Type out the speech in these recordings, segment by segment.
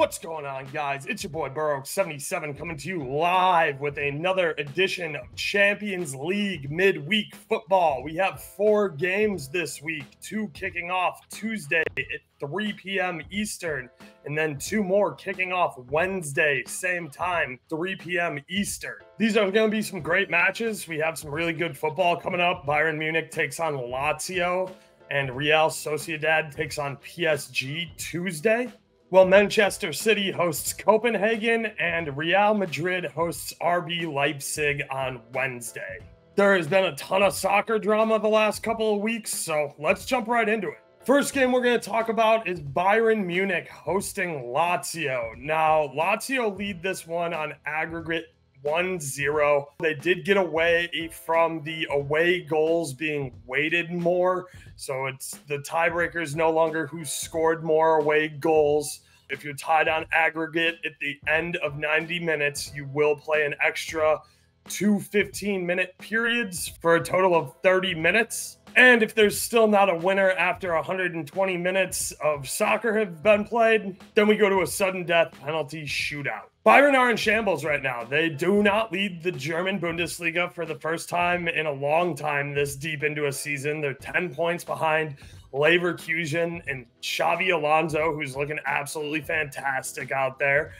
What's going on, guys? It's your boy Burrow77 coming to you live with another edition of Champions League midweek football. We have 4 games this week, 2 kicking off Tuesday at 3 p.m. Eastern, and then 2 more kicking off Wednesday, same time, 3 p.m. Eastern. These are going to be some great matches. We have some really good football coming up. Bayern Munich takes on Lazio, and Real Sociedad takes on PSG Tuesday. Well, Manchester City hosts Copenhagen and Real Madrid hosts RB Leipzig on Wednesday. There has been a ton of soccer drama the last couple of weeks, so let's jump right into it. First game we're going to talk about is Bayern Munich hosting Lazio. Now, Lazio lead this one on aggregate 1-0. They did get away from the away goals being weighted more. So it's the tiebreaker is no longer who scored more away goals. If you're tied on aggregate at the end of 90 minutes, you will play an extra 2 15-minute periods for a total of 30 minutes. And if there's still not a winner after 120 minutes of soccer have been played, then we go to a sudden death penalty shootout. Bayern are in shambles right now. They do not lead the German Bundesliga for the first time in a long time this deep into a season. They're 10 points behind Leverkusen and Xavi Alonso, who's looking absolutely fantastic out there.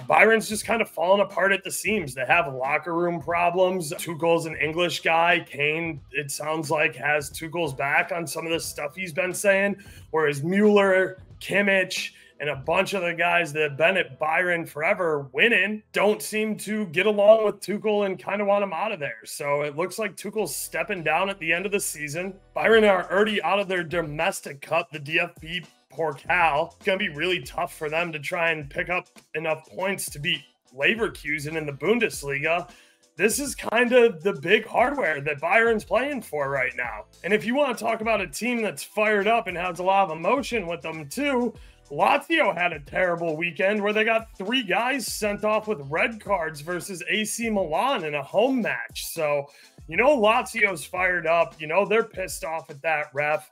Bayern's just kind of falling apart at the seams. They have locker room problems. Tuchel's an English guy. Kane, it sounds like, has Tuchel's back on some of the stuff he's been saying, whereas Mueller, Kimmich, and a bunch of the guys that have been at Bayern forever winning don't seem to get along with Tuchel and kind of want him out of there. So it looks like Tuchel's stepping down at the end of the season. Bayern are already out of their domestic cup, the DFB Pokal. It's going to be really tough for them to try and pick up enough points to beat Leverkusen in the Bundesliga. This is kind of the big hardware that Bayern's playing for right now. And if you want to talk about a team that's fired up and has a lot of emotion with them too, Lazio had a terrible weekend where they got 3 guys sent off with red cards versus AC Milan in a home match. So, you know, Lazio's fired up. You know, they're pissed off at that ref.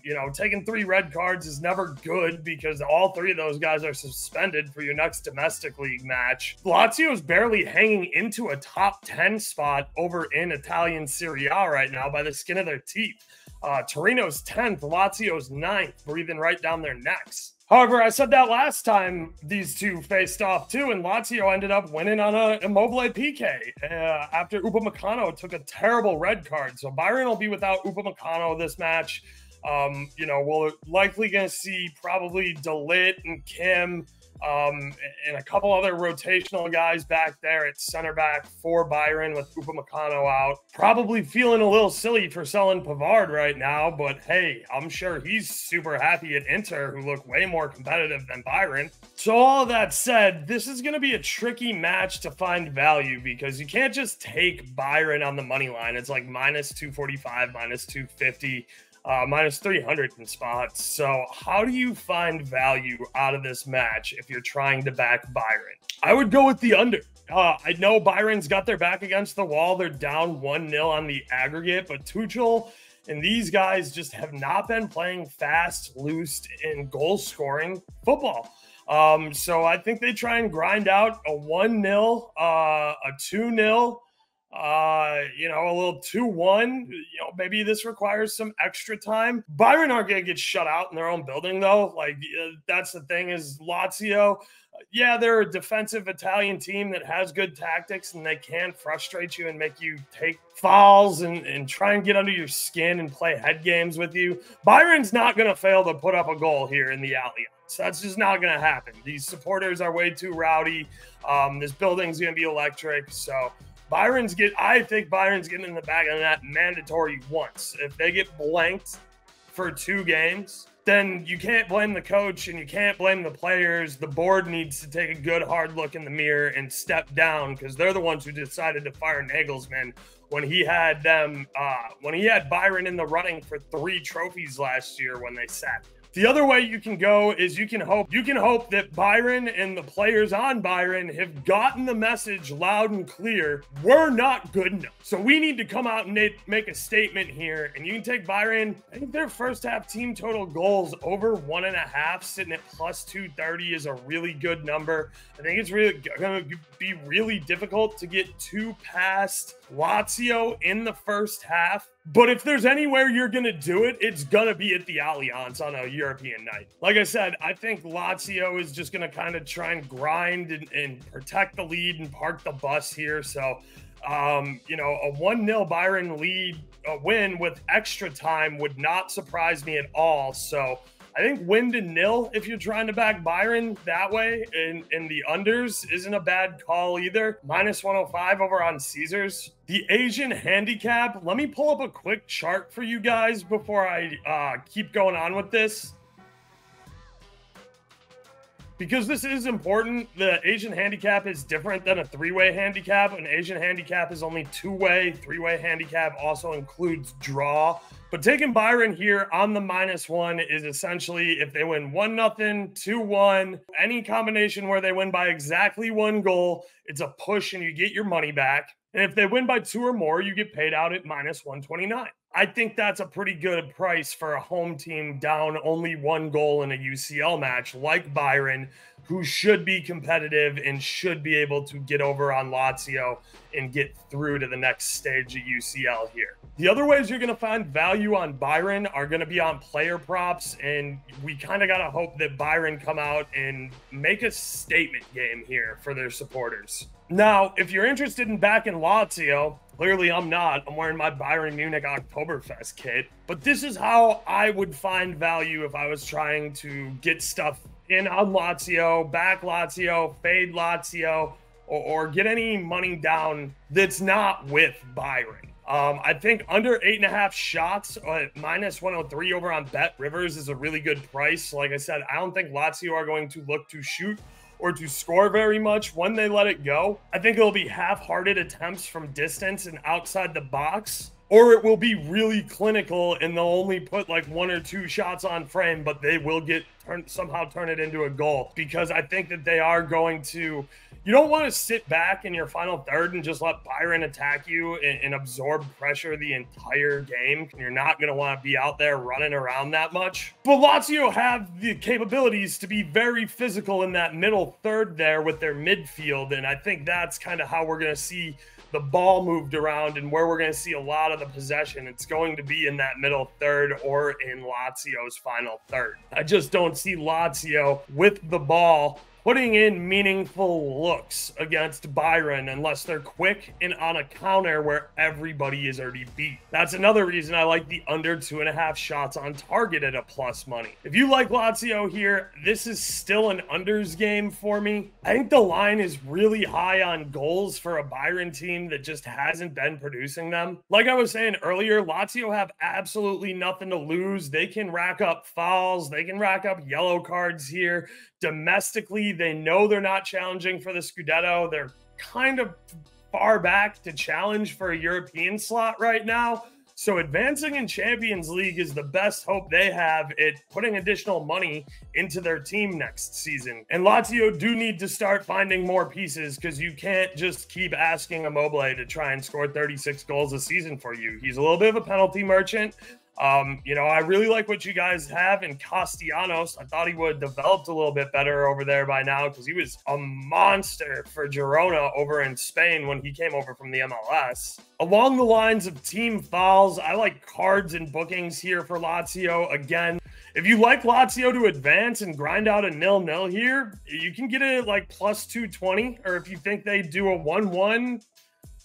You know, taking 3 red cards is never good because all 3 of those guys are suspended for your next domestic league match. Lazio is barely hanging into a top 10 spot over in Italian Serie A right now by the skin of their teeth. Torino's 10th, Lazio's 9th, breathing right down their necks. However, I said that last time these two faced off too, and Lazio ended up winning on a Immobile PK after Upamecano took a terrible red card. So Bayern will be without Upamecano this match. You know, we're likely going to see probably De Ligt and Kim and a couple other rotational guys back there at center back for Bayern with Upamecano out. Probably feeling a little silly for selling Pavard right now, but hey, I'm sure he's super happy at Inter, who look way more competitive than Bayern. So all of that said, this is going to be a tricky match to find value because you can't just take Bayern on the money line. It's like minus 245, minus 250. Minus 300 in spots. So how do you find value out of this match if you're trying to back Bayern? I would go with the under. I know Bayern's got their back against the wall. They're down 1-0 on the aggregate, but Tuchel and these guys just have not been playing fast, loose, and goal-scoring football. So I think they try and grind out a 1-0, a 2-0, you know, a little 2-1, you know, maybe this requires some extra time. Bayern aren't going to get shut out in their own building, though. Like, that's the thing is Lazio, yeah, they're a defensive Italian team that has good tactics, and they can frustrate you and make you take fouls and try and get under your skin and play head games with you. Bayern's not going to fail to put up a goal here in the Allianz. That's just not going to happen. These supporters are way too rowdy. This building's going to be electric, so I think Bayern's getting in the bag of that mandatory once. If they get blanked for 2 games, then you can't blame the coach and you can't blame the players. The board needs to take a good hard look in the mirror and step down because they're the ones who decided to fire Nagelsmann when he had them, when he had Bayern in the running for 3 trophies last year when they sacked him. The other way you can go is you can hope that Bayern and the players on Bayern have gotten the message loud and clear. We're not good enough. So we need to come out and make a statement here. And you can take Bayern. I think their first half team total goals over 1.5, sitting at plus 230 is a really good number. I think it's really going to be really difficult to get two past Lazio in the first half. But if there's anywhere you're going to do it, it's going to be at the Allianz on a European night. Like I said, I think Lazio is just going to kind of try and grind and protect the lead and park the bus here. So, you know, a 1-0 Bayern lead, a win with extra time would not surprise me at all. So I think win to nil if you're trying to back Bayern that way in the unders isn't a bad call either. Minus 105 over on Caesars. The Asian handicap, let me pull up a quick chart for you guys before I keep going on with this. Because this is important, the Asian handicap is different than a three-way handicap. An Asian handicap is only two-way. Three-way handicap also includes draw. But taking Bayern here on the -1 is essentially if they win 1-0, 2-1, any combination where they win by exactly one goal, it's a push and you get your money back. And if they win by 2 or more, you get paid out at -129. I think that's a pretty good price for a home team down only 1 goal in a UCL match like Bayern, who should be competitive and should be able to get over on Lazio and get through to the next stage of UCL here. The other ways you're going to find value on Bayern are going to be on player props, and we kind of got to hope that Bayern come out and make a statement game here for their supporters. Now, if you're interested in backing Lazio, clearly I'm not. I'm wearing my Bayern Munich Oktoberfest kit. But this is how I would find value if I was trying to get stuff in on Lazio, back Lazio, fade Lazio, or get any money down that's not with Bayern. I think under 8.5 shots at -103 over on Bet Rivers is a really good price. Like I said, I don't think Lazio are going to look to shoot or to score very much when they let it go. I think it'll be half-hearted attempts from distance and outside the box, or it will be really clinical and they'll only put like 1 or 2 shots on frame, but they will somehow turn it into a goal, because I think that they are going to. You don't want to sit back in your final third and just let Bayern attack you and absorb pressure the entire game. You're not going to want to be out there running around that much. But Lazio have the capabilities to be very physical in that middle third there with their midfield, and I think that's kind of how we're going to see the ball moved around and where we're going to see a lot of the possession. It's going to be in that middle third or in Lazio's final third. I just don't see Lazio with the ball putting in meaningful looks against Bayern unless they're quick and on a counter where everybody is already beat. That's another reason I like the under 2.5 shots on target at a plus money. If you like Lazio here, this is still an unders game for me. I think the line is really high on goals for a Bayern team that just hasn't been producing them. Like I was saying earlier, Lazio have absolutely nothing to lose. They can rack up fouls. They can rack up yellow cards here. Domestically, they know they're not challenging for the Scudetto. They're kind of far back to challenge for a European slot right now. So advancing in Champions League is the best hope they have at putting additional money into their team next season. And Lazio do need to start finding more pieces, because you can't just keep asking Immobile to try and score 36 goals a season for you. He's a little bit of a penalty merchant. You know, I really like what you guys have in Castellanos. I thought he would have developed a little bit better over there by now, because he was a monster for Girona over in Spain when he came over from the MLS. Along the lines of team fouls, I like cards and bookings here for Lazio. Again, if you like Lazio to advance and grind out a 0-0 here, you can get it at like plus 220, or if you think they do a 1-1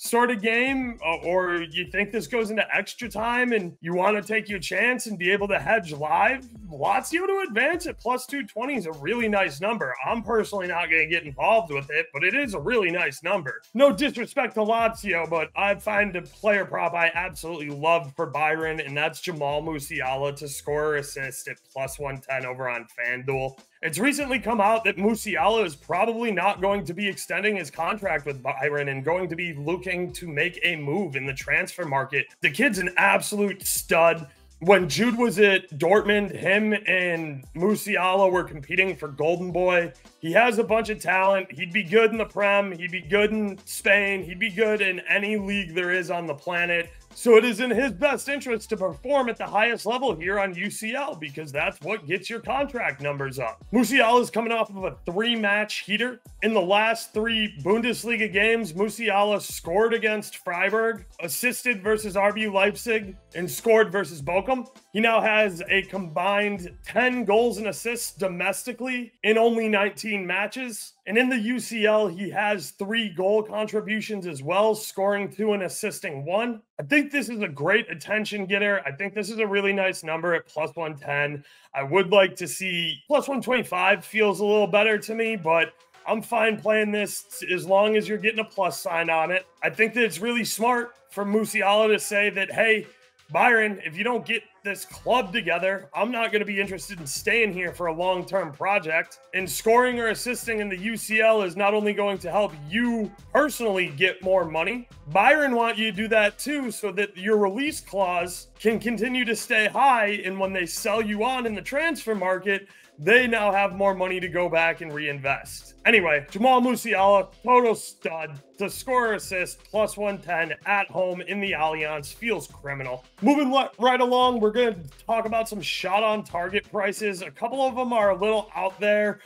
sort of game, or you think this goes into extra time and you want to take your chance and be able to hedge live, Lazio to advance at plus 220 is a really nice number. I'm personally not going to get involved with it, but it is a really nice number. No disrespect to Lazio, but I find a player prop I absolutely love for Bayern, and that's Jamal Musiala to score or assist at plus 110 over on FanDuel. It's recently come out that Musiala is probably not going to be extending his contract with Bayern and going to be looking to make a move in the transfer market. The kid's an absolute stud. when Jude was at Dortmund, him and Musiala were competing for Golden Boy. He has a bunch of talent. He'd be good in the Prem. He'd be good in Spain. He'd be good in any league there is on the planet. So it is in his best interest to perform at the highest level here on UCL because that's what gets your contract numbers up. Musiala is coming off of a 3-match heater. In the last 3 Bundesliga games, Musiala scored against Freiburg, assisted versus RB Leipzig, and scored versus Bochum. He now has a combined 10 goals and assists domestically in only 19 matches. And in the UCL, he has 3 goal contributions as well, scoring 2 and assisting 1. I think this is a great attention getter. I think this is a really nice number at plus 110. I would like to see plus 125 feels a little better to me, but I'm fine playing this as long as you're getting a plus sign on it. I think that it's really smart for Musiala to say that, hey, Bayern, if you don't get this club together, I'm not going to be interested in staying here for a long-term project. And scoring or assisting in the UCL is not only going to help you personally get more money, Bayern want you to do that too so that your release clause can continue to stay high. And when they sell you on in the transfer market, they now have more money to go back and reinvest. Anyway, Jamal Musiala, total stud. To score or assist, plus 110 at home in the Allianz feels criminal. Moving right along, we're going to talk about some shot on target prices. A couple of them are a little out there.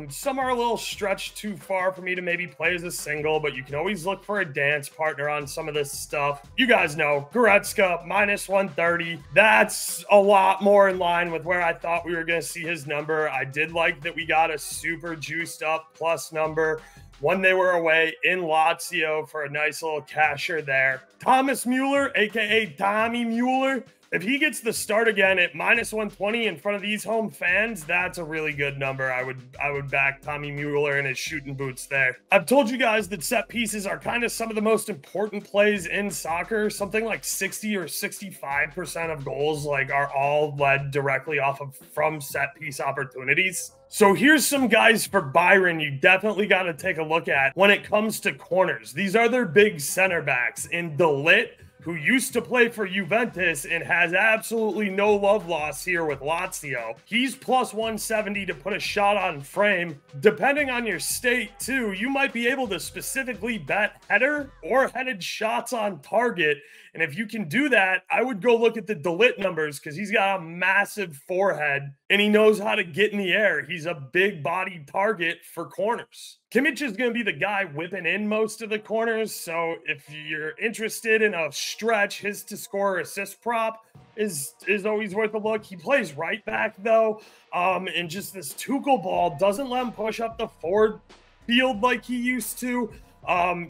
Some are a little stretched too far for me to maybe play as a single, but you can always look for a dance partner on some of this stuff. You guys know, Goretzka, minus 130. That's a lot more in line with where I thought we were going to see his number. I did like that we got a super juiced up plus number when they were away in Lazio for a nice little casher there. Thomas Mueller, aka Tommy Mueller, if he gets the start again at minus 120 in front of these home fans, that's a really good number. I would back Tommy Mueller and his shooting boots there. I've told you guys that set pieces are kind of some of the most important plays in soccer. Something like 60 or 65% of goals are all led directly from set piece opportunities. So here's some guys for Bayern you definitely got to take a look at when it comes to corners. These are their big center backs in De Ligt, who used to play for Juventus and has absolutely no love lost here with Lazio. He's plus 170 to put a shot on frame. Depending on your state, too, you might be able to specifically bet header or headed shots on target. And if you can do that, I would go look at the De Ligt numbers because he's got a massive forehead and he knows how to get in the air. He's a big-bodied target for corners. Kimmich is going to be the guy whipping in most of the corners. So if you're interested in a stretch, his to score assist prop is always worth a look. He plays right back, though. And just this Tuchel ball doesn't let him push up the forward field like he used to.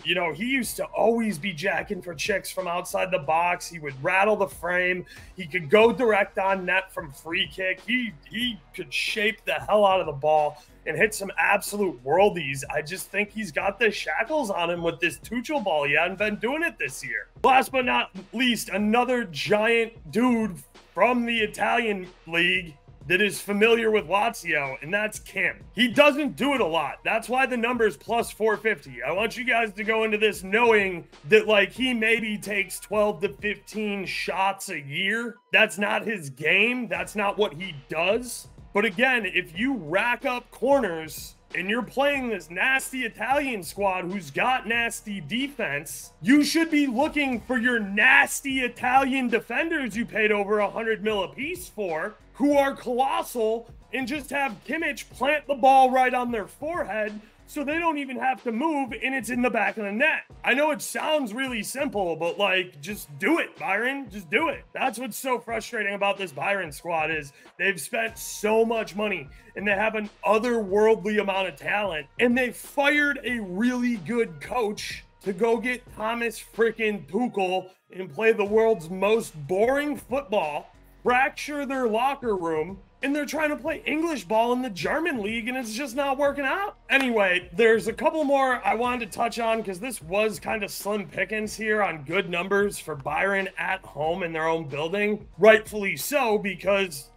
You know, he used to always be jacking for chicks from outside the box. He would rattle the frame. He could go direct on net from free kick. He could shape the hell out of the ball and hit some absolute worldies. I just think he's got the shackles on him with this Tuchel ball. He hadn't been doing it this year. Last but not least, another giant dude from the Italian league that is familiar with Lazio, and that's Kim. He doesn't do it a lot. That's why the number is plus 450. I want you guys to go into this knowing that, he maybe takes 12 to 15 shots a year. That's not his game. That's not what he does. But again, if you rack up corners and you're playing this nasty Italian squad who's got nasty defense, you should be looking for your nasty Italian defenders you paid over 100 mil a piece for, who are colossal, and just have Kimmich plant the ball right on their forehead so they don't even have to move and it's in the back of the net. I know it sounds really simple, but just do it, Bayern. Just do it. That's what's so frustrating about this Bayern squad is they've spent so much money and they have an otherworldly amount of talent, and they fired a really good coach to go get Thomas freaking Tuchel and play the world's most boring football, fracture their locker room, and they're trying to play English ball in the German league, and it's just not working out. Anyway, there's a couple more I wanted to touch on because this was kind of slim pickings here on good numbers for Bayern at home in their own building. Rightfully so, because,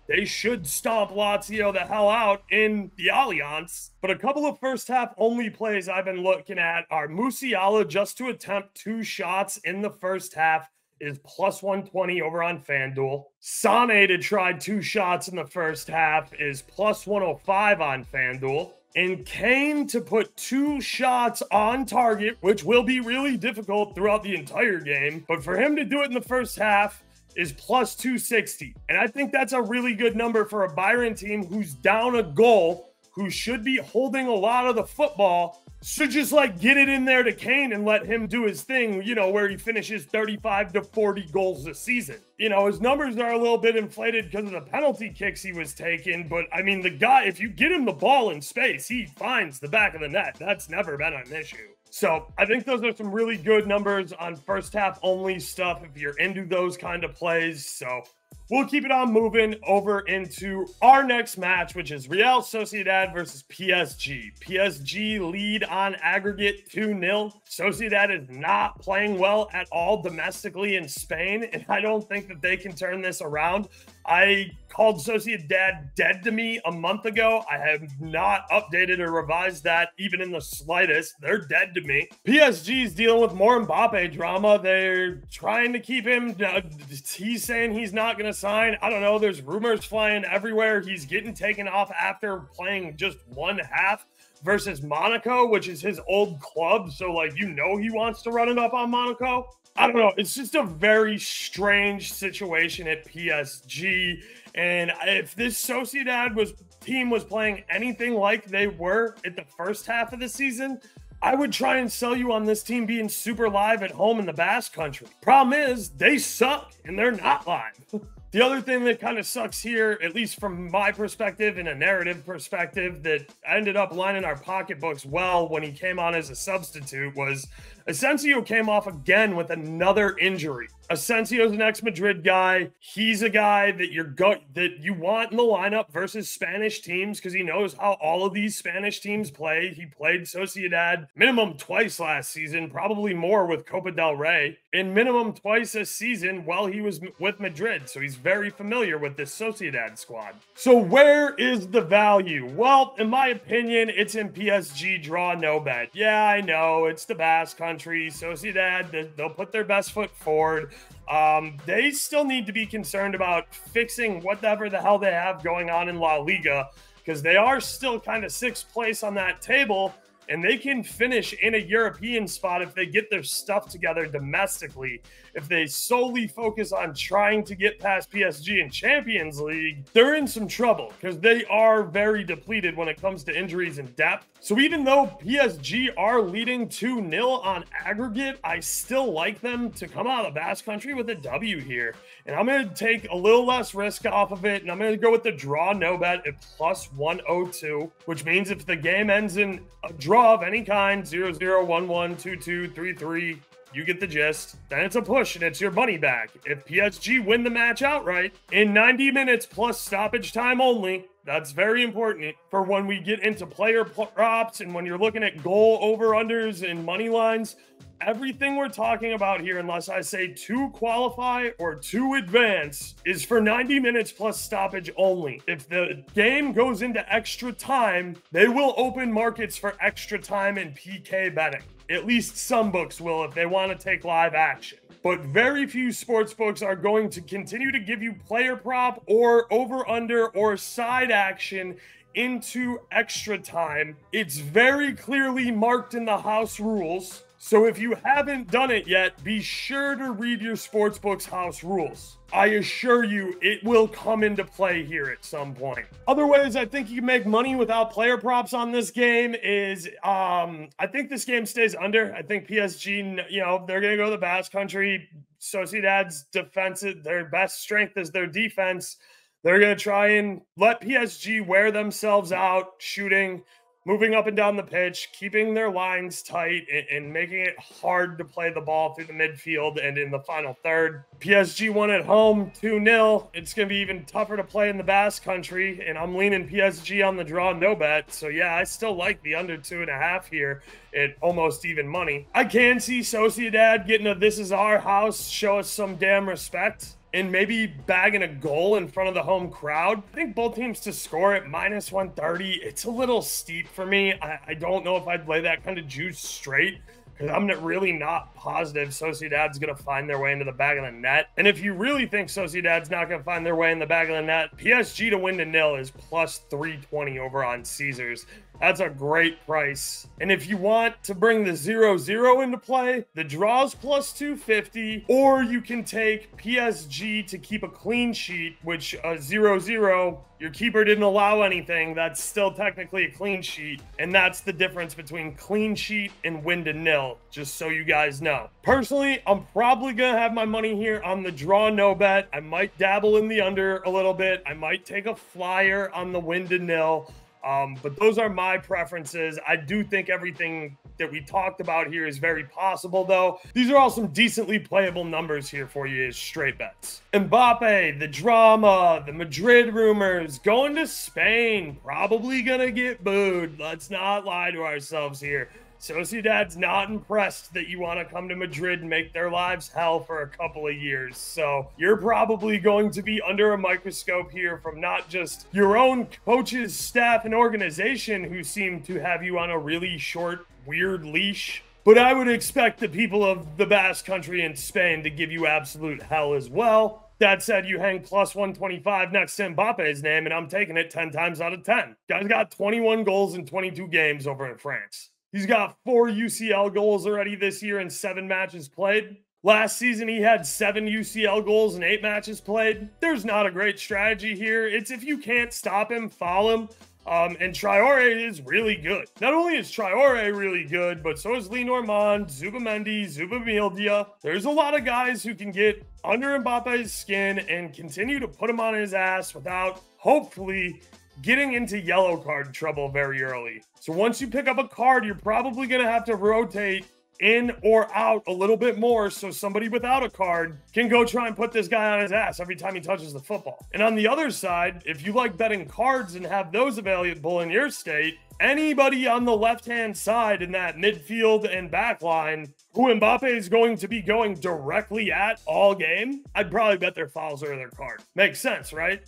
they should stomp Lazio the hell out in the Allianz. But a couple of first half only plays I've been looking at are Musiala just to attempt 2 shots in the first half is plus 120 over on FanDuel. Sane to try 2 shots in the first half is plus 105 on FanDuel. And Kane to put 2 shots on target, which will be really difficult throughout the entire game. But for him to do it in the first half is plus 260. And I think that's a really good number for a Bayern team who's down a goal, who should be holding a lot of the football. So just like get it in there to Kane and let him do his thing, you know, where he finishes 35 to 40 goals a season. You know, his numbers are a little bit inflated because of the penalty kicks he was taking. But I mean, the guy, if you get him the ball in space, he finds the back of the net. That's never been an issue. So I think those are some really good numbers on first half only stuff if you're into those kind of plays. So we'll keep it on moving over into our next match, which is Real Sociedad versus PSG. PSG lead on aggregate 2-0. Sociedad is not playing well at all domestically in Spain, and I don't think that they can turn this around. I called Sociedad dead to me a month ago. I have not updated or revised that even in the slightest. They're dead to me. PSG's dealing with more Mbappe drama. They're trying to keep him. He's saying he's not going to sign. I don't know. There's rumors flying everywhere. He's getting taken off after playing just one half versus Monaco, which is his old club. So, like, you know, he wants to run it up on Monaco. I don't know. It's just a very strange situation at PSG. And if this Sociedad team was playing anything like they were at the first half of the season, I would try and sell you on this team being super live at home in the Basque Country. Problem is, they suck and they're not live. The other thing that kind of sucks here, at least from my perspective and a narrative perspective, that ended up lining our pocketbooks well when he came on as a substitute was Asensio came off again with another injury. Asensio's an ex-Madrid guy. He's a guy that you want in the lineup versus Spanish teams because he knows how all of these Spanish teams play. He played Sociedad minimum twice last season, probably more with Copa del Rey, and minimum twice this season while he was with Madrid. So he's very familiar with this Sociedad squad. So where is the value? Well, in my opinion, it's in PSG draw no bet. Yeah, I know it's the Basque Country. Sociedad, they'll put their best foot forward. They still need to be concerned about fixing whatever the hell they have going on in La Liga because they are still kind of 6th place on that table. And they can finish in a European spot if they get their stuff together domestically. If they solely focus on trying to get past PSG in Champions League, they're in some trouble because they are very depleted when it comes to injuries and depth. So even though PSG are leading 2-0 on aggregate, I still like them to come out of the Basque Country with a W here. And I'm going to take a little less risk off of it, and I'm going to go with the draw no bet at plus 102, which means if the game ends in a draw of any kind, 0-0, 1-1, 2-2, 3-3, you get the gist. Then it's a push and it's your money back. If PSG win the match outright in 90 minutes plus stoppage time only, that's very important for when we get into player props and when you're looking at goal over-unders and money lines. Everything we're talking about here, unless I say to qualify or to advance, is for 90 minutes plus stoppage only. If the game goes into extra time, they will open markets for extra time and PK betting. At least some books will if they want to take live action. But very few sports books are going to continue to give you player prop or over-under or side action into extra time. It's very clearly marked in the house rules. So if you haven't done it yet, be sure to read your sportsbook's house rules. I assure you it will come into play here at some point. Other ways I think you can make money without player props on this game is, I think this game stays under. I think PSG, you know, they're going to go to the Basque Country. Sociedad's defensive, their best strength is their defense. They're going to try and let PSG wear themselves out, shooting, moving up and down the pitch, keeping their lines tight and making it hard to play the ball through the midfield and in the final third. PSG won at home 2-0. It's going to be even tougher to play in the Basque Country, and I'm leaning PSG on the draw no bet. So, yeah, I still like the under 2.5 here at almost even money. I can see Sociedad getting a this is our house, show us some damn respect, and maybe bagging a goal in front of the home crowd. I think both teams to score at minus 130. It's a little steep for me. I don't know if I'd lay that kind of juice straight. because I'm really not positive Sociedad's going to find their way into the back of the net. And if you really think Sociedad's not going to find their way in the back of the net, PSG to win to nil is plus 320 over on Caesars. That's a great price. And if you want to bring the 0-0 into play, the draw's plus 250, or you can take PSG to keep a clean sheet, which 0-0, your keeper didn't allow anything. That's still technically a clean sheet. And that's the difference between clean sheet and win to nil, just so you guys know. Personally, I'm probably going to have my money here on the draw no bet. I might dabble in the under a little bit. I might take a flyer on the win to nil. But those are my preferences. I do think everything that we talked about here is very possible, though. These are all some decently playable numbers here for you as straight bets. Mbappe, the drama, the Madrid rumors, going to Spain, probably gonna get booed. Let's not lie to ourselves here. Sociedad's not impressed that you want to come to Madrid and make their lives hell for a couple of years. So you're probably going to be under a microscope here from not just your own coaches, staff, and organization who seem to have you on a really short, weird leash, but I would expect the people of the Basque Country in Spain to give you absolute hell as well. That said, you hang plus 125 next to Mbappe's name, and I'm taking it 10 times out of 10. Guy's got 21 goals in 22 games over in France. He's got 4 UCL goals already this year in 7 matches played. Last season, he had 7 UCL goals in 8 matches played. There's not a great strategy here. It's if you can't stop him, foul him. And Traoré is really good. Not only is Traoré really good, but so is Lenormand, Zubamendi, Zubamildia. There's a lot of guys who can get under Mbappe's skin and continue to put him on his ass without, hopefully, getting into yellow card trouble very early. So once you pick up a card, you're probably going to have to rotate in or out a little bit more so somebody without a card can go try and put this guy on his ass every time he touches the football. And on the other side, if you like betting cards and have those available in your state, anybody on the left-hand side in that midfield and back line who Mbappe is going to be going directly at all game, I'd probably bet their fouls or their card. Makes sense, right?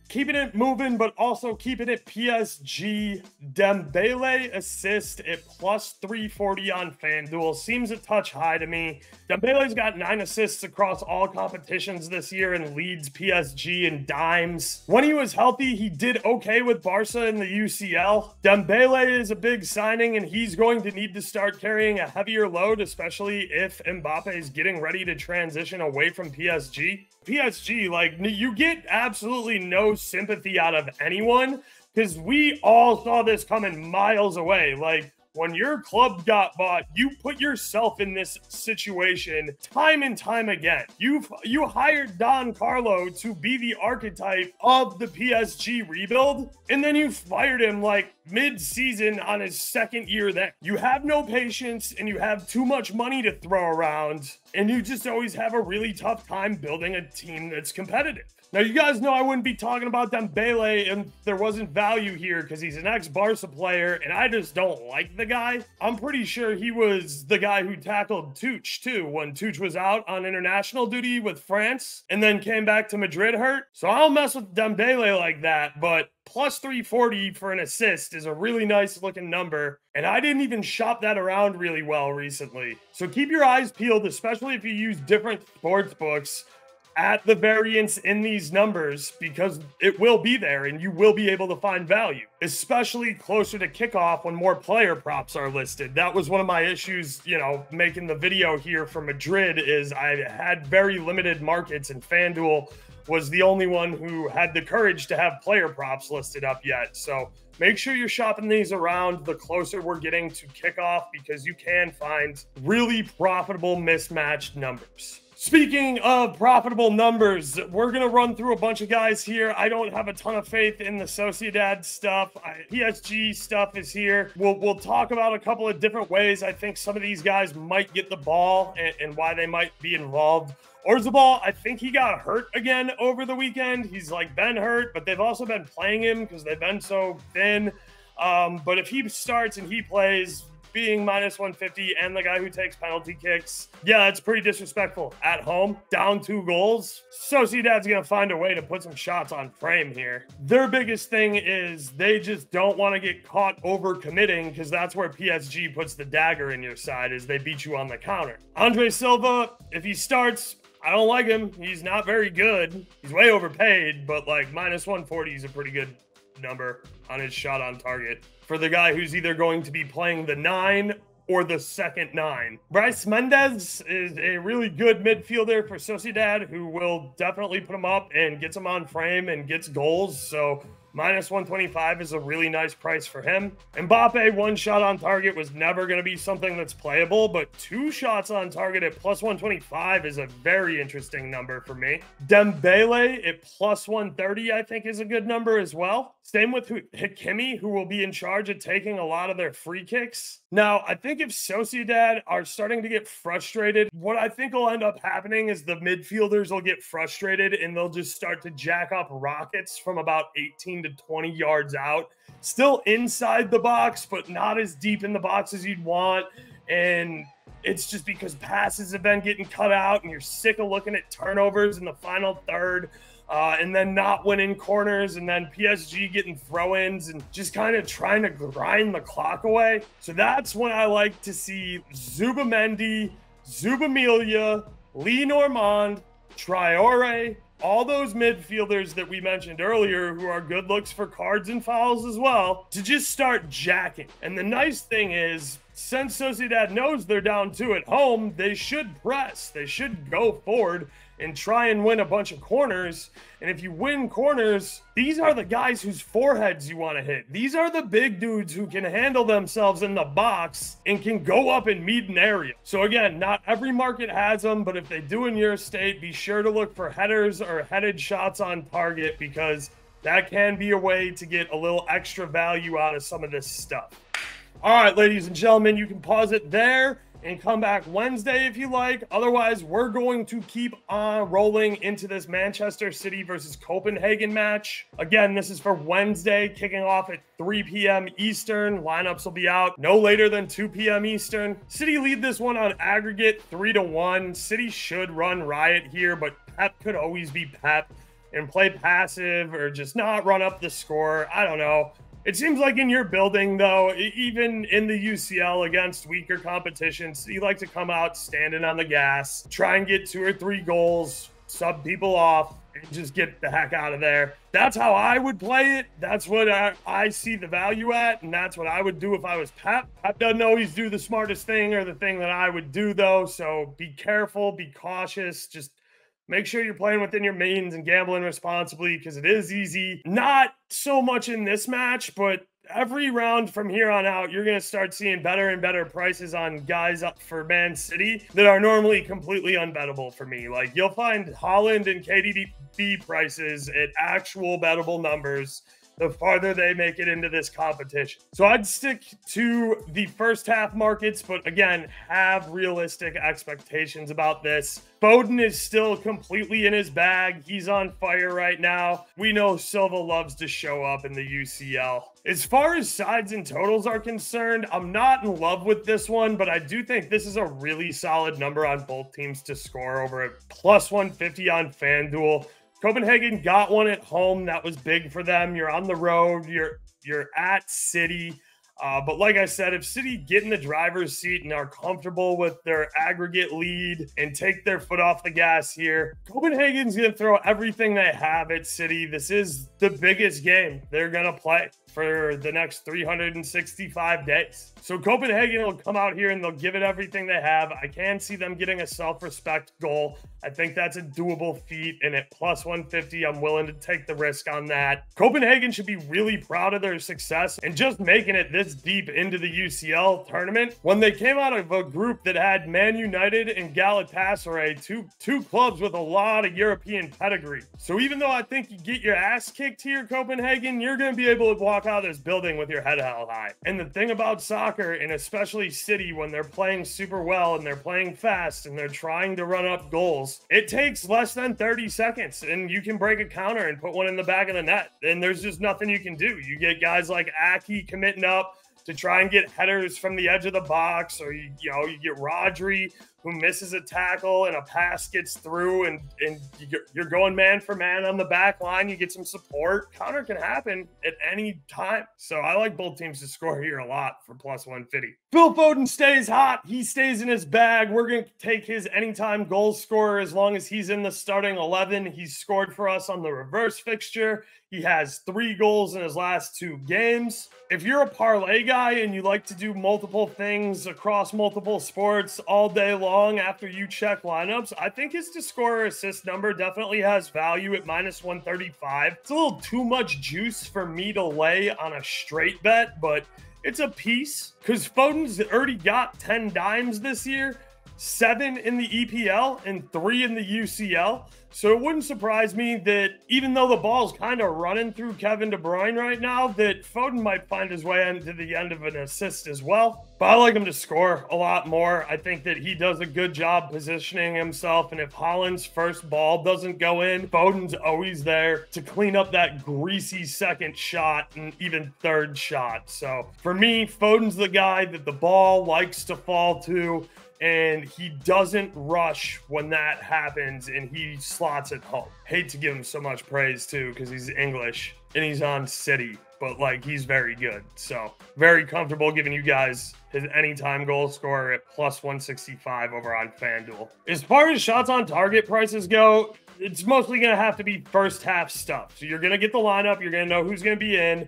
Keeping it moving, but also keeping it PSG. Dembele assist at plus 340 on FanDuel. Seems a touch high to me. Dembele's got 9 assists across all competitions this year and leads PSG in dimes. When he was healthy, he did okay with Barca in the UCL. Dembele is a big signing, and he's going to need to start carrying a heavier load, especially if Mbappe is getting ready to transition away from PSG. PSG, like, you get absolutely no sympathy out of anyone because we all saw this coming miles away. Like, when your club got bought, you put yourself in this situation time and time again. You hired Don Carlo to be the archetype of the PSG rebuild, and then you fired him like mid-season on his 2nd year there. You have no patience, and you have too much money to throw around, and you just always have a really tough time building a team that's competitive. Now, you guys know I wouldn't be talking about Dembele if there wasn't value here because he's an ex-Barca player, and I just don't like the guy. I'm pretty sure he was the guy who tackled Tuch, too, when Tuch was out on international duty with France and then came back to Madrid hurt. So I don't mess with Dembele like that, but plus 340 for an assist is a really nice-looking number, and I didn't even shop that around really well recently. So keep your eyes peeled, especially if you use different sports books, at the variance in these numbers, because it will be there and you will be able to find value, especially closer to kickoff when more player props are listed. That was one of my issues, you know, making the video here for Madrid, is I had very limited markets and FanDuel was the only one who had the courage to have player props listed up yet. So make sure you're shopping these around the closer we're getting to kickoff, because you can find really profitable mismatched numbers. Speaking of profitable numbers, we're going to run through a bunch of guys here. I don't have a ton of faith in the Sociedad stuff. PSG stuff is here. We'll talk about a couple of different ways I think some of these guys might get the ball and why they might be involved. Orzabal, I think he got hurt again over the weekend. He's like been hurt, but they've also been playing him because they've been so thin. But if he starts and he plays, being minus 150 and the guy who takes penalty kicks. Yeah, it's pretty disrespectful. At home, down 2 goals. Sociedad's going to find a way to put some shots on frame here. Their biggest thing is they just don't want to get caught overcommitting, because that's where PSG puts the dagger in your side, is they beat you on the counter. Andre Silva, if he starts, I don't like him. He's not very good. He's way overpaid, but like minus 140 is a pretty good number on his shot on target for the guy who's either going to be playing the 9 or the second 9. Bryce Mendes is a really good midfielder for Sociedad who will definitely put him up and gets him on frame and gets goals. So minus 125 is a really nice price for him. Mbappe, 1 shot on target was never going to be something that's playable, but 2 shots on target at plus 125 is a very interesting number for me. Dembele at plus 130, I think, is a good number as well. Same with Hakimi, who will be in charge of taking a lot of their free kicks. Now, I think if Sociedad are starting to get frustrated, what I think will end up happening is the midfielders will get frustrated and they'll just start to jack up rockets from about 18 to 20 yards out. Still inside the box, but not as deep in the box as you'd want. And it's just because passes have been getting cut out and you're sick of looking at turnovers in the final third. And then not winning corners, and then PSG getting throw-ins and just kind of trying to grind the clock away. So that's when I like to see Zubamendi, Zubamilia, Lee Normand, Traore, all those midfielders that we mentioned earlier who are good looks for cards and fouls as well, to just start jacking. And the nice thing is, since Sociedad knows they're down 2 at home, they should press. They should go forward and try and win a bunch of corners. And if you win corners, these are the guys whose foreheads you want to hit. These are the big dudes who can handle themselves in the box and can go up and meet an area. So again, not every market has them, but if they do in your state, be sure to look for headers or headed shots on target, because that can be a way to get a little extra value out of some of this stuff. All right, ladies and gentlemen, you can pause it there and come back Wednesday if you like. Otherwise, we're going to keep on rolling into this Manchester City versus Copenhagen match. Again, this is for Wednesday, kicking off at 3 p.m. Eastern. Lineups will be out no later than 2 p.m. Eastern. City lead this one on aggregate 3-1. City should run riot here, but Pep could always be Pep and play passive or just not run up the score. I don't know. It seems like in your building, though, even in the UCL against weaker competitions, you like to come out standing on the gas, try and get 2 or 3 goals, sub people off, and just get the heck out of there. That's how I would play it. That's what I see the value at, and that's what I would do if I was Pep. Pep doesn't always do the smartest thing or the thing that I would do, though, so be careful, be cautious, just make sure you're playing within your means and gambling responsibly, because it is easy. Not so much in this match, but every round from here on out, you're going to start seeing better and better prices on guys up for Man City that are normally completely unbettable for me. Like, you'll find Haaland and KDB prices at actual bettable numbers the farther they make it into this competition. So I'd stick to the first half markets, but again, have realistic expectations about this. Foden is still completely in his bag. He's on fire right now. We know Silva loves to show up in the UCL. As far as sides and totals are concerned, I'm not in love with this one, but I do think this is a really solid number on both teams to score over at plus 150 on FanDuel. Copenhagen got one at home. That was big for them. You're on the road. You're at City. But like I said, if City get in the driver's seat and are comfortable with their aggregate lead and take their foot off the gas here, Copenhagen's going to throw everything they have at City. This is the biggest game they're going to play for the next 365 days. So Copenhagen will come out here and they'll give it everything they have. I can see them getting a self-respect goal. I think that's a doable feat, and at plus 150, I'm willing to take the risk on that. Copenhagen should be really proud of their success and just making it this deep into the UCL tournament. When they came out of a group that had Man United and Galatasaray, two clubs with a lot of European pedigree. So even though I think you get your ass kicked here, Copenhagen, you're going to be able to walk out of this building with your head held high. And the thing about soccer, and especially City, when they're playing super well and they're playing fast and they're trying to run up goals, it takes less than 30 seconds and you can break a counter and put one in the back of the net. And there's just nothing you can do. You get guys like Aki committing up, to try and get headers from the edge of the box, or you get Rodri who misses a tackle and a pass gets through, and you're going man for man on the back line. You get some support. Counter can happen at any time. So I like both teams to score here a lot for plus 150. Phil Foden stays hot. He stays in his bag. We're going to take his anytime goal scorer as long as he's in the starting 11. He's scored for us on the reverse fixture. He has 3 goals in his last 2 games. If you're a parlay guy and you like to do multiple things across multiple sports all day long after you check lineups, I think his to score or assist number definitely has value at minus 135. It's a little too much juice for me to lay on a straight bet, but it's a piece because Foden's already got 10 dimes this year, 7 in the EPL and 3 in the UCL. So it wouldn't surprise me that even though the ball's kind of running through Kevin De Bruyne right now, that Foden might find his way into the end of an assist as well. But I like him to score a lot more. I think that he does a good job positioning himself. And if Haaland's first ball doesn't go in, Foden's always there to clean up that greasy second shot and even third shot. So for me, Foden's the guy that the ball likes to fall to, and he doesn't rush when that happens, and he slots it home. Hate to give him so much praise too, because he's English and he's on City, but like he's very good. So very comfortable giving you guys his anytime goal scorer at plus 165 over on FanDuel. As far as shots on target prices go, it's mostly going to have to be first half stuff. So you're going to get the lineup, you're going to know who's going to be in.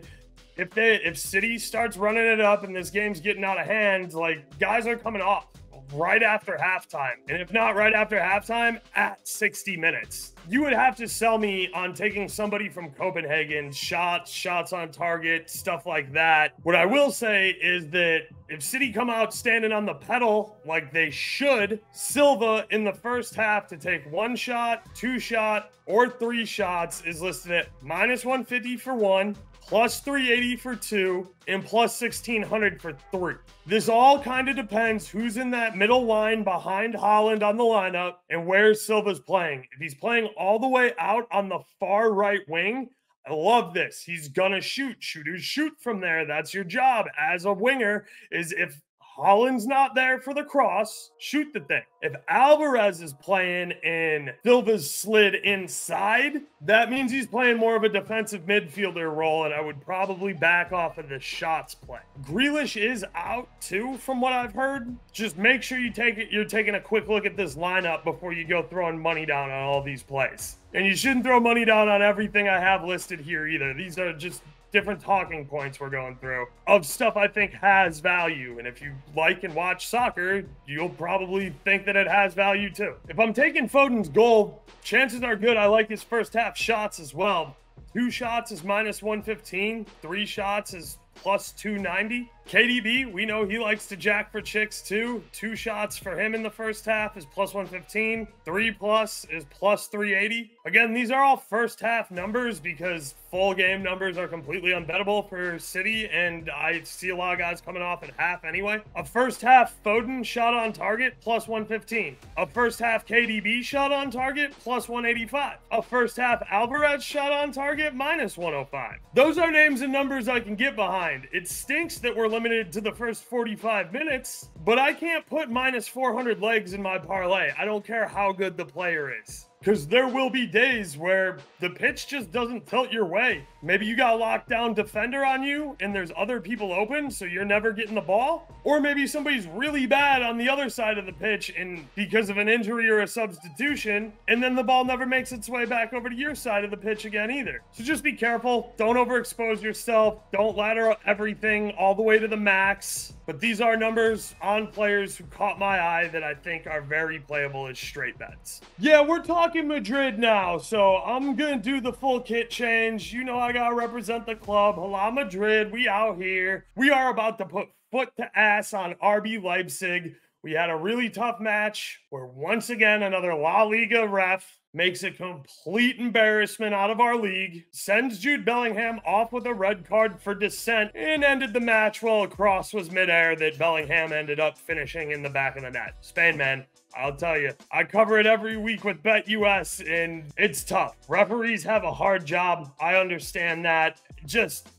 If City starts running it up and this game's getting out of hand, like guys are coming off right after halftime. And if not right after halftime, at 60 minutes. You would have to sell me on taking somebody from Copenhagen, shots on target, stuff like that. What I will say is that if City come out standing on the pedal like they should, Silva in the first half to take 1 shot, 2 shot, or 3 shots is listed at minus 150 for 1, plus 380 for 2, and plus 1600 for 3. This all kind of depends who's in that middle line behind Haaland on the lineup and where Silva's playing. If he's playing all the way out on the far right wing, I love this. He's gonna shoot. Shooters shoot from there. That's your job as a winger, is if Haaland's not there for the cross, shoot the thing. If Alvarez is playing and Silva's slid inside, that means he's playing more of a defensive midfielder role, and I would probably back off of the shots play. Grealish is out too, from what I've heard. Just make sure you're taking a quick look at this lineup before you go throwing money down on all these plays. And you shouldn't throw money down on everything I have listed here either. These are just different talking points we're going through of stuff I think has value. And if you like and watch soccer, you'll probably think that it has value too. If I'm taking Foden's goal, chances are good I like his first half shots as well. 2 shots is minus 115. 3 shots is plus 290. KDB, we know he likes to jack for chicks too. 2 shots for him in the first half is plus 115. 3 plus is plus 380. Again, these are all first half numbers because full game numbers are completely unbettable for City, and I see a lot of guys coming off at half anyway. A first half Foden shot on target, plus 115. A first half KDB shot on target, plus 185. A first half Alvarez shot on target, minus 105. Those are names and numbers I can get behind. It stinks that we're limited to the first 45 minutes, but I can't put minus 400 legs in my parlay. I don't care how good the player is. Because there will be days where the pitch just doesn't tilt your way. Maybe you got a lockdown defender on you and there's other people open, so you're never getting the ball. Or maybe somebody's really bad on the other side of the pitch and because of an injury or a substitution, and then the ball never makes its way back over to your side of the pitch again either. So just be careful. Don't overexpose yourself. Don't ladder everything all the way to the max. But these are numbers on players who caught my eye that I think are very playable as straight bets. Yeah, we're talking Madrid now, so I'm gonna do the full kit change. You know I gotta represent the club. Hola Madrid, we out here. We are about to put foot to ass on RB Leipzig. We had a really tough match where once again another La Liga ref makes a complete embarrassment out of our league, sends Jude Bellingham off with a red card for dissent, and ended the match while a cross was midair that Bellingham ended up finishing in the back of the net. Spain, man. I'll tell you, I cover it every week with BetUS, and it's tough. Referees have a hard job. I understand that. Just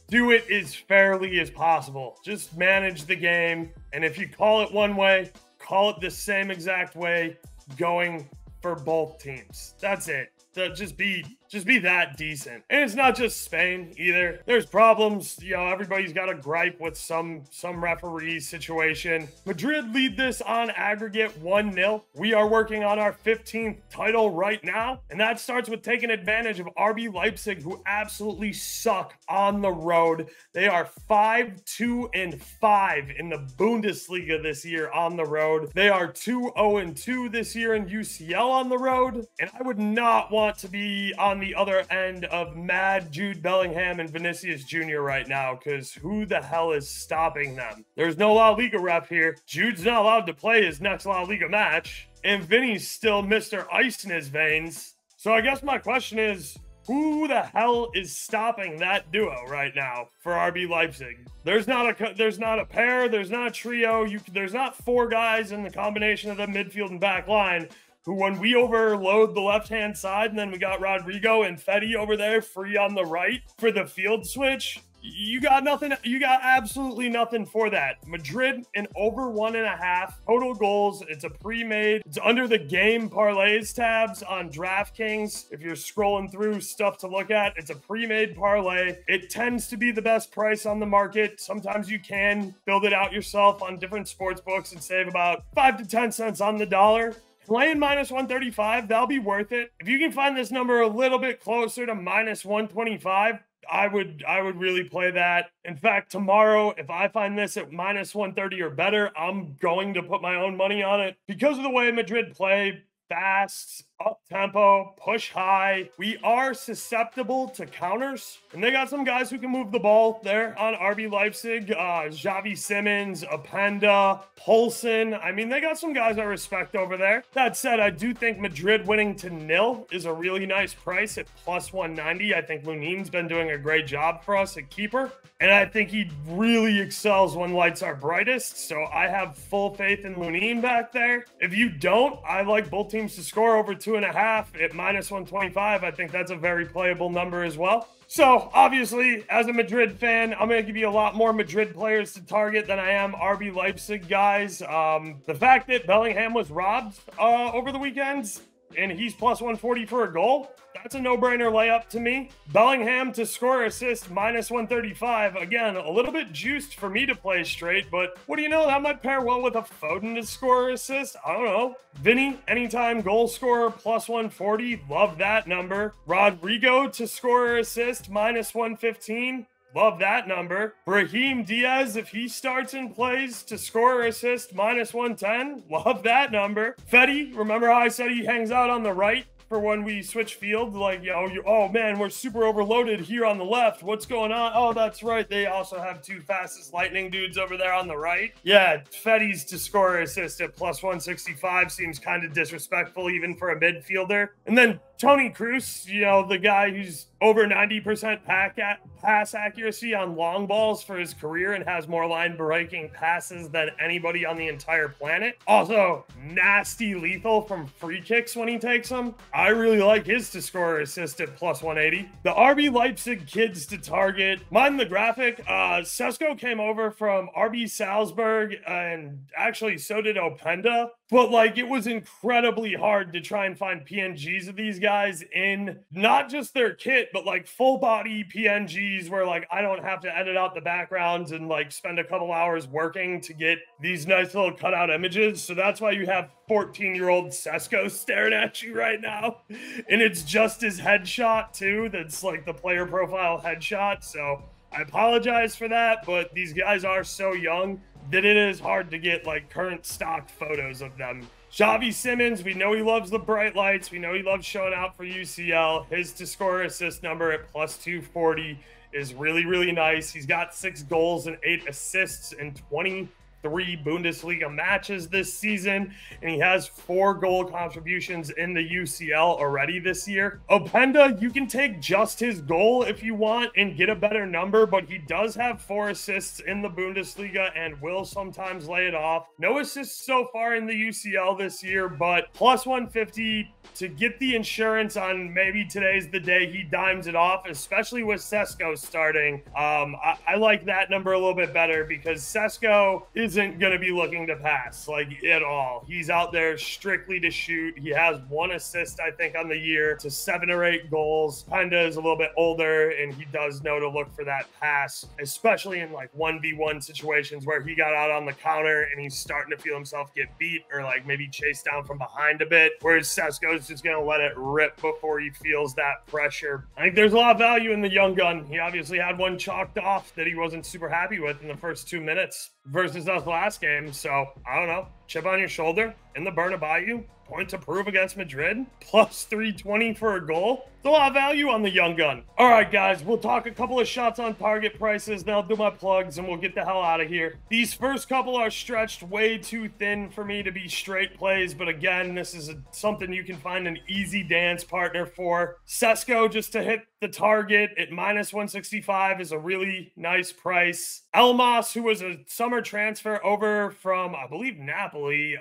do it as fairly as possible. Just manage the game, and if you call it one way, call it the same exact way going for both teams. That's it. Just be that decent. And it's not just Spain either. There's problems. You know, everybody's got a gripe with some referee situation. Madrid lead this on aggregate 1-0. We are working on our 15th title right now, and that starts with taking advantage of RB Leipzig, who absolutely suck on the road. They are 5-2-5 in the Bundesliga this year on the road. They are 2-0-2 this year in UCL on the road, and I would not want to be on the other end of mad Jude Bellingham and Vinicius Jr. right now, because who the hell is stopping them? There's no La Liga rep here. Jude's not allowed to play his next La Liga match, and Vinny's still Mr. Ice in his veins. So I guess my question is, who the hell is stopping that duo right now for RB Leipzig? There's not a pair, there's not a trio, there's not four guys in the combination of the midfield and back line who, when we overload the left-hand side and then we got Rodrigo and Fetty over there free on the right for the field switch, you got nothing. You got absolutely nothing for that. Madrid, an over 1.5 total goals. It's a pre-made. It's under the game parlays tabs on DraftKings. If you're scrolling through stuff to look at, it's a pre-made parlay. It tends to be the best price on the market. Sometimes you can build it out yourself on different sports books and save about 5 to 10 cents on the dollar. Playing minus 135, that'll be worth it. If you can find this number a little bit closer to minus 125, I would really play that. In fact, tomorrow, if I find this at minus 130 or better, I'm going to put my own money on it. Because of the way Madrid play, fast, up-tempo, push high, we are susceptible to counters. And they got some guys who can move the ball there on RB Leipzig. Xavi Simons, Openda, Poulsen. I mean, they got some guys I respect over there. That said, I do think Madrid winning to 0 is a really nice price at plus 190. I think Lunin's been doing a great job for us at keeper. And I think he really excels when lights are brightest. So I have full faith in Lunin back there. If you don't, I like both teams to score over 2.5 at minus 125. I think that's a very playable number as well. So obviously, as a Madrid fan, I'm going to give you a lot more Madrid players to target than I am RB Leipzig guys. The fact that Bellingham was robbed over the weekend and he's plus 140 for a goal, that's a no-brainer layup to me. Bellingham to score assist minus 135. Again, a little bit juiced for me to play straight, but what do you know? That might pair well with a Foden to score assist. I don't know. Vinny, anytime goal scorer plus 140. Love that number. Rodrigo to score assist minus 115. Love that number. Brahim Diaz, if he starts and plays to score or assist, minus 110. Love that number. Fetty, remember how I said he hangs out on the right for when we switch field? Like, you know, oh man, we're super overloaded here on the left. What's going on? Oh, that's right. They also have two fastest lightning dudes over there on the right. Yeah, Fetty's to score or assist at plus 165 seems kind of disrespectful even for a midfielder. And then Tony Cruz, you know, the guy who's over 90% pass accuracy on long balls for his career and has more line-breaking passes than anybody on the entire planet. Also, nasty lethal from free kicks when he takes them. I really like his to score or assist at plus 180. The RB Leipzig kids to target. Mind the graphic. Sesko came over from RB Salzburg, and actually so did Openda. But, like, it was incredibly hard to try and find PNGs of these guys in not just their kit, but, like, full-body PNGs where, like, I don't have to edit out the backgrounds and, like, spend a couple hours working to get these nice little cutout images. So that's why you have 14-year-old Sesko staring at you right now. And it's just his headshot, too. That's, like, the player profile headshot. So I apologize for that, but these guys are so young that it is hard to get like current stock photos of them. Xavi Simons, we know he loves the bright lights. We know he loves showing out for UCL. His to score assist number at plus 240 is really, really nice. He's got 6 goals and 8 assists in 23 3 Bundesliga matches this season, and he has 4 goal contributions in the UCL already this year. Openda, you can take just his goal if you want and get a better number, but he does have 4 assists in the Bundesliga and will sometimes lay it off. No assists so far in the UCL this year, but plus 150 to get the insurance on maybe today's the day he dimes it off, especially with Sesko starting. I like that number a little bit better because Sesko isn't going to be looking to pass like at all. He's out there strictly to shoot. He has 1 assist, I think, on the year to 7 or 8 goals. Penda is a little bit older and he does know to look for that pass, especially in like 1v1 situations where he got out on the counter and he's starting to feel himself get beat or like maybe chased down from behind a bit, whereas Sesko is just going to let it rip before he feels that pressure. I think there's a lot of value in the young gun. He obviously had one chalked off that he wasn't super happy with in the first 2 minutes versus us last game. So I don't know, chip on your shoulder in the Bernabeu, point to prove against Madrid, plus 320 for a goal. It's a lot of value on the young gun. All right, guys, we'll talk a couple of shots on target prices, then I'll do my plugs and we'll get the hell out of here. These first couple are stretched way too thin for me to be straight plays, but again, this is something you can find an easy dance partner for. Sesko, just to hit the target at minus 165 is a really nice price. Elmas, who was a summer transfer over from, I believe, Napoli,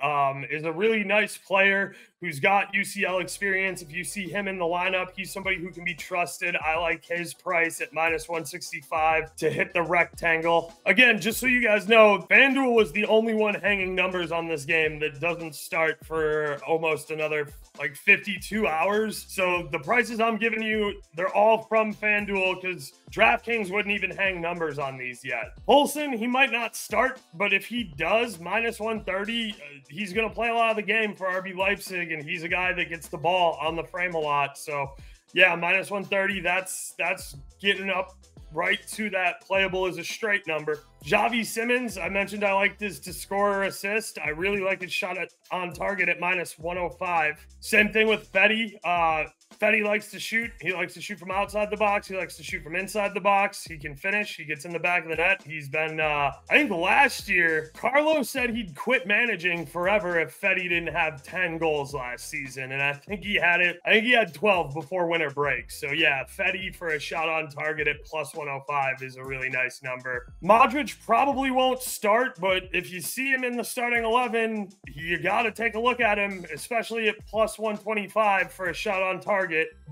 is a really nice player who's got UCL experience. If you see him in the lineup, he's somebody who can be trusted. I like his price at minus 165 to hit the rectangle. Again, just so you guys know, FanDuel was the only one hanging numbers on this game that doesn't start for almost another like 52 hours. So the prices I'm giving you, they're all from FanDuel because DraftKings wouldn't even hang numbers on these yet. Poulsen, he might not start, but if he does, minus 130, he's going to play a lot of the game for RB Leipzig, and he's a guy that gets the ball on the frame a lot. So yeah, minus 130, that's getting up right to that playable as a straight number. Xavi Simons, I mentioned I liked his to score or assist. I really like his shot on target at minus 105. Same thing with Fetty. Fetty likes to shoot. He likes to shoot from outside the box. He likes to shoot from inside the box. He can finish. He gets in the back of the net. He's been, I think last year, Carlo said he'd quit managing forever if Fetty didn't have 10 goals last season. And I think he had it. I think he had 12 before winter break. So yeah, Fetty for a shot on target at plus 105 is a really nice number. Modric probably won't start, but if you see him in the starting 11, you got to take a look at him, especially at plus 125 for a shot on target.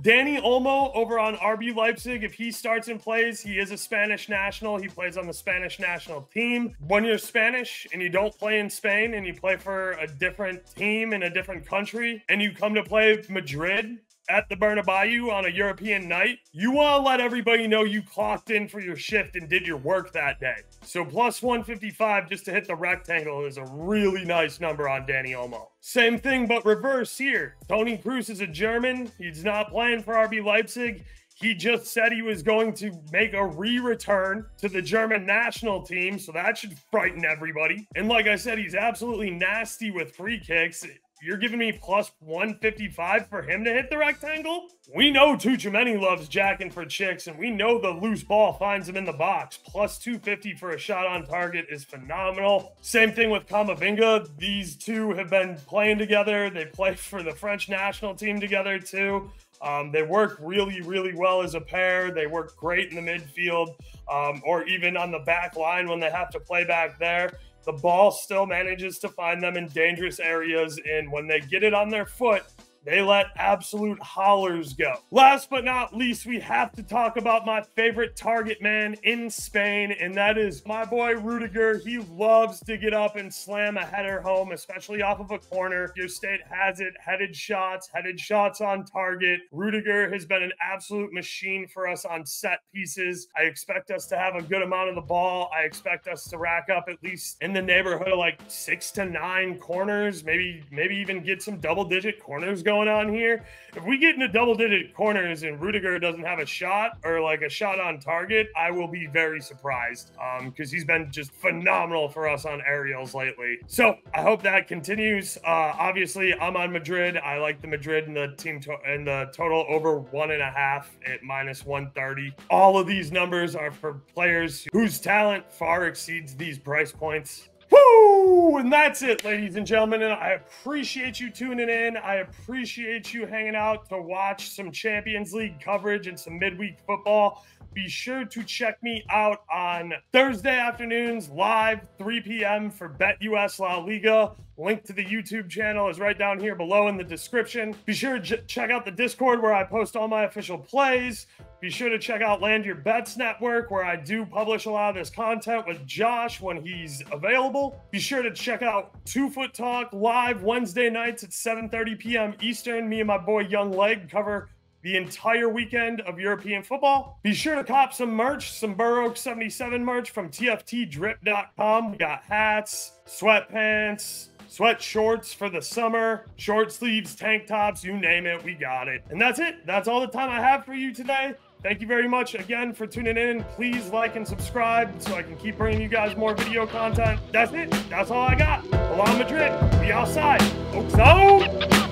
Danny Olmo over on RB Leipzig, if he starts and plays, he is a Spanish national. He plays on the Spanish national team. When you're Spanish and you don't play in Spain and you play for a different team in a different country and you come to play Madrid at the Bernabeu on a European night, you want to let everybody know you clocked in for your shift and did your work that day. So plus 155 just to hit the rectangle is a really nice number on Danny Olmo. Same thing, but reverse here. Toni Kroos is a German. He's not playing for RB Leipzig. He just said he was going to make a re-return to the German national team, so that should frighten everybody. And like I said, he's absolutely nasty with free kicks. You're giving me plus 155 for him to hit the rectangle? We know Tuchemeni loves jacking for chicks, and we know the loose ball finds him in the box. Plus 250 for a shot on target is phenomenal. Same thing with Camavinga. These two have been playing together. They play for the French national team together too. They work really, really well as a pair. They work great in the midfield or even on the back line when they have to play back there. The ball still manages to find them in dangerous areas, and when they get it on their foot, they let absolute hollers go. Last but not least, we have to talk about my favorite target man in Spain, and that is my boy Rudiger. He loves to get up and slam a header home, especially off of a corner. Your state has it. Headed shots on target. Rudiger has been an absolute machine for us on set pieces. I expect us to have a good amount of the ball. I expect us to rack up at least in the neighborhood of like 6 to 9 corners, maybe even get some double-digit corners going on here. If we get into double-digit corners and Rudiger doesn't have a shot or like a shot on target, I will be very surprised because he's been just phenomenal for us on aerials lately. So I hope that continues. Obviously, I'm on Madrid. I like the Madrid and the team and the total over 1.5 at minus 130. All of these numbers are for players whose talent far exceeds these price points. Woo! Woo! And that's it, ladies and gentlemen. And I appreciate you tuning in. I appreciate you hanging out to watch some Champions League coverage and some midweek football. Be sure to check me out on Thursday afternoons, live 3 p.m. for BetUS La Liga. Link to the YouTube channel is right down here below in the description. Be sure to check out the Discord where I post all my official plays. Be sure to check out Land Your Bets Network, where I do publish a lot of this content with Josh when he's available. Be sure to check out 2 Foot Talk live Wednesday nights at 7:30 p.m. Eastern. Me and my boy Young Leg cover the entire weekend of European football. Be sure to cop some merch, some Burrow 77 merch from tftdrip.com. We got hats, sweatpants, sweat shorts for the summer, short sleeves, tank tops, you name it, we got it. And that's it. That's all the time I have for you today. Thank you very much again for tuning in. Please like and subscribe so I can keep bringing you guys more video content. That's it. That's all I got. Along Madrid. Be outside. Folks out.